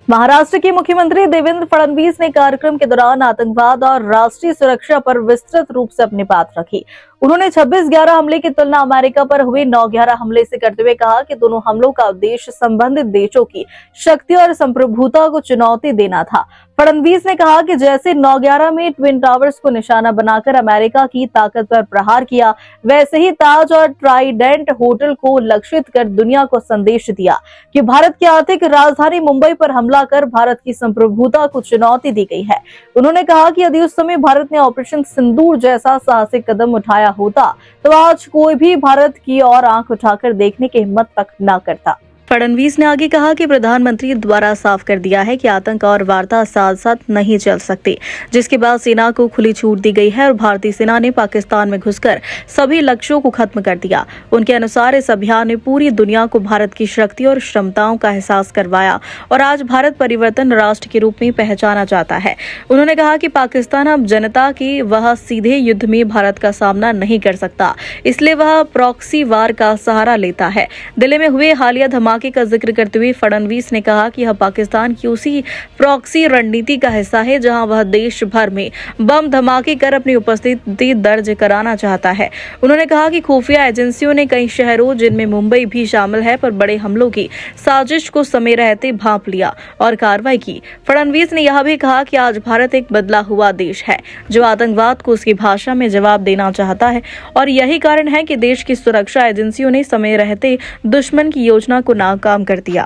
महाराष्ट्र के मुख्यमंत्री देवेंद्र फडणवीस ने कार्यक्रम के दौरान आतंकवाद और राष्ट्रीय सुरक्षा पर विस्तृत रूप से अपनी बात रखी। उन्होंने 26/11 हमले की तुलना अमेरिका पर हुए 9/11 हमले से करते हुए कहा कि दोनों हमलों का उद्देश्य संबंधित देशों की शक्ति और संप्रभुता को चुनौती देना था। फडणवीस ने कहा कि जैसे 9/11 में ट्विन टावर्स को निशाना बनाकर अमेरिका की ताकत पर प्रहार किया, वैसे ही ताज और ट्राइडेंट होटल को लक्षित कर दुनिया को संदेश दिया कि भारत की आर्थिक राजधानी मुंबई पर हमला कर भारत की संप्रभुता को चुनौती दी गई है। उन्होंने कहा कि यदि उस समय भारत ने ऑपरेशन सिंदूर जैसा साहसिक कदम उठाया होता तो आज कोई भी भारत की ओर आंख उठाकर देखने की हिम्मत तक न करता। फडणवीस ने आगे कहा कि प्रधानमंत्री द्वारा साफ कर दिया है कि आतंक और वार्ता साथ साथ नहीं चल सकते, जिसके बाद सेना को खुली छूट दी गई है और भारतीय सेना ने पाकिस्तान में घुसकर सभी लक्ष्यों को खत्म कर दिया। उनके अनुसार इस अभियान ने पूरी दुनिया को भारत की शक्ति और क्षमताओं का एहसास करवाया और आज भारत परिवर्तन राष्ट्र के रूप में पहचाना जाता है। उन्होंने कहा कि पाकिस्तान अब जनता की वह सीधे युद्ध में भारत का सामना नहीं कर सकता, इसलिए वह प्रॉक्सी वार का सहारा लेता है। दिल्ली में हुए हालिया धमाके का जिक्र करते हुए फडणवीस ने कहा कि यह पाकिस्तान की उसी प्रॉक्सी रणनीति का हिस्सा है जहां वह देश भर में बम धमाके कर अपनी उपस्थिति दर्ज कराना चाहता है। उन्होंने कहा कि खुफिया एजेंसियों ने कई शहरों, जिनमें मुंबई भी शामिल है, पर बड़े हमलों की साजिश को समय रहते भांप लिया और कार्रवाई की। फडणवीस ने यह भी कहा कि आज भारत एक बदला हुआ देश है जो आतंकवाद को उसकी भाषा में जवाब देना चाहता है और यही कारण है कि देश की सुरक्षा एजेंसियों ने समय रहते दुश्मन की योजना को नाकाम कर दिया।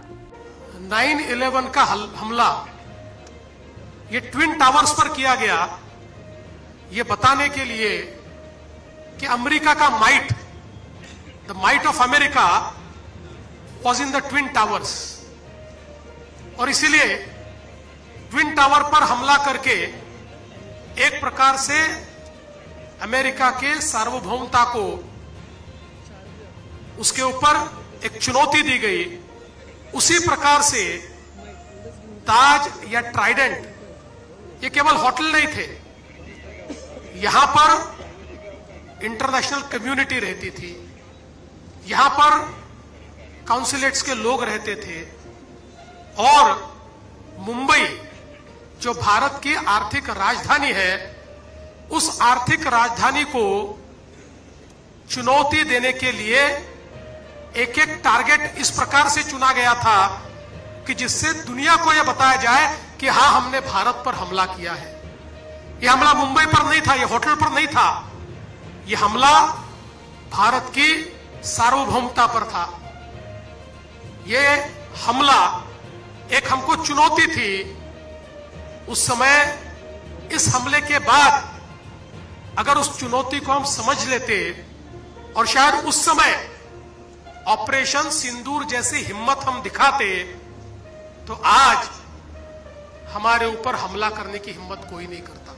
9/11 का हमला ये ट्विन टावर्स पर किया गया, ये बताने के लिए कि अमेरिका का might, the might of America was in the twin towers, और इसीलिए ट्विन टावर पर हमला करके एक प्रकार से अमेरिका के सार्वभौमता को, उसके ऊपर एक चुनौती दी गई। उसी प्रकार से ताज या ट्राइडेंट ये केवल होटल नहीं थे, यहां पर इंटरनेशनल कम्युनिटी रहती थी, यहां पर काउंसिलेट्स के लोग रहते थे और मुंबई जो भारत की आर्थिक राजधानी है, उस आर्थिक राजधानी को चुनौती देने के लिए एक एक टारगेट इस प्रकार से चुना गया था कि जिससे दुनिया को यह बताया जाए कि हां, हमने भारत पर हमला किया है। यह हमला मुंबई पर नहीं था, यह होटल पर नहीं था, यह हमला भारत की सार्वभौमता पर था। यह हमला एक हमको चुनौती थी उस समय। इस हमले के बाद अगर उस चुनौती को हम समझ लेते और शायद उस समय ऑपरेशन सिंदूर जैसी हिम्मत हम दिखाते, तो आज हमारे ऊपर हमला करने की हिम्मत कोई नहीं करता।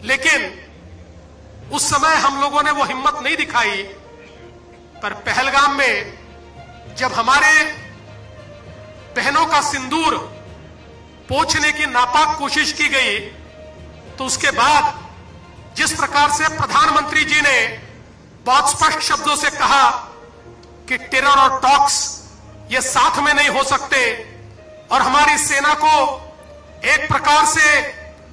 लेकिन उस समय हम लोगों ने वो हिम्मत नहीं दिखाई, पर पहलगाम में जब हमारे बहनों का सिंदूर पोंछने की नापाक कोशिश की गई, तो उसके बाद जिस प्रकार से प्रधानमंत्री जी ने बहुत स्पष्ट शब्दों से कहा कि टेरर और टॉक्स ये साथ में नहीं हो सकते, और हमारी सेना को एक प्रकार से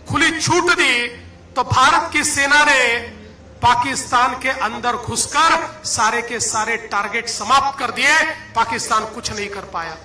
खुली छूट दी, तो भारत की सेना ने पाकिस्तान के अंदर घुसकर सारे के सारे टारगेट समाप्त कर दिए। पाकिस्तान कुछ नहीं कर पाया।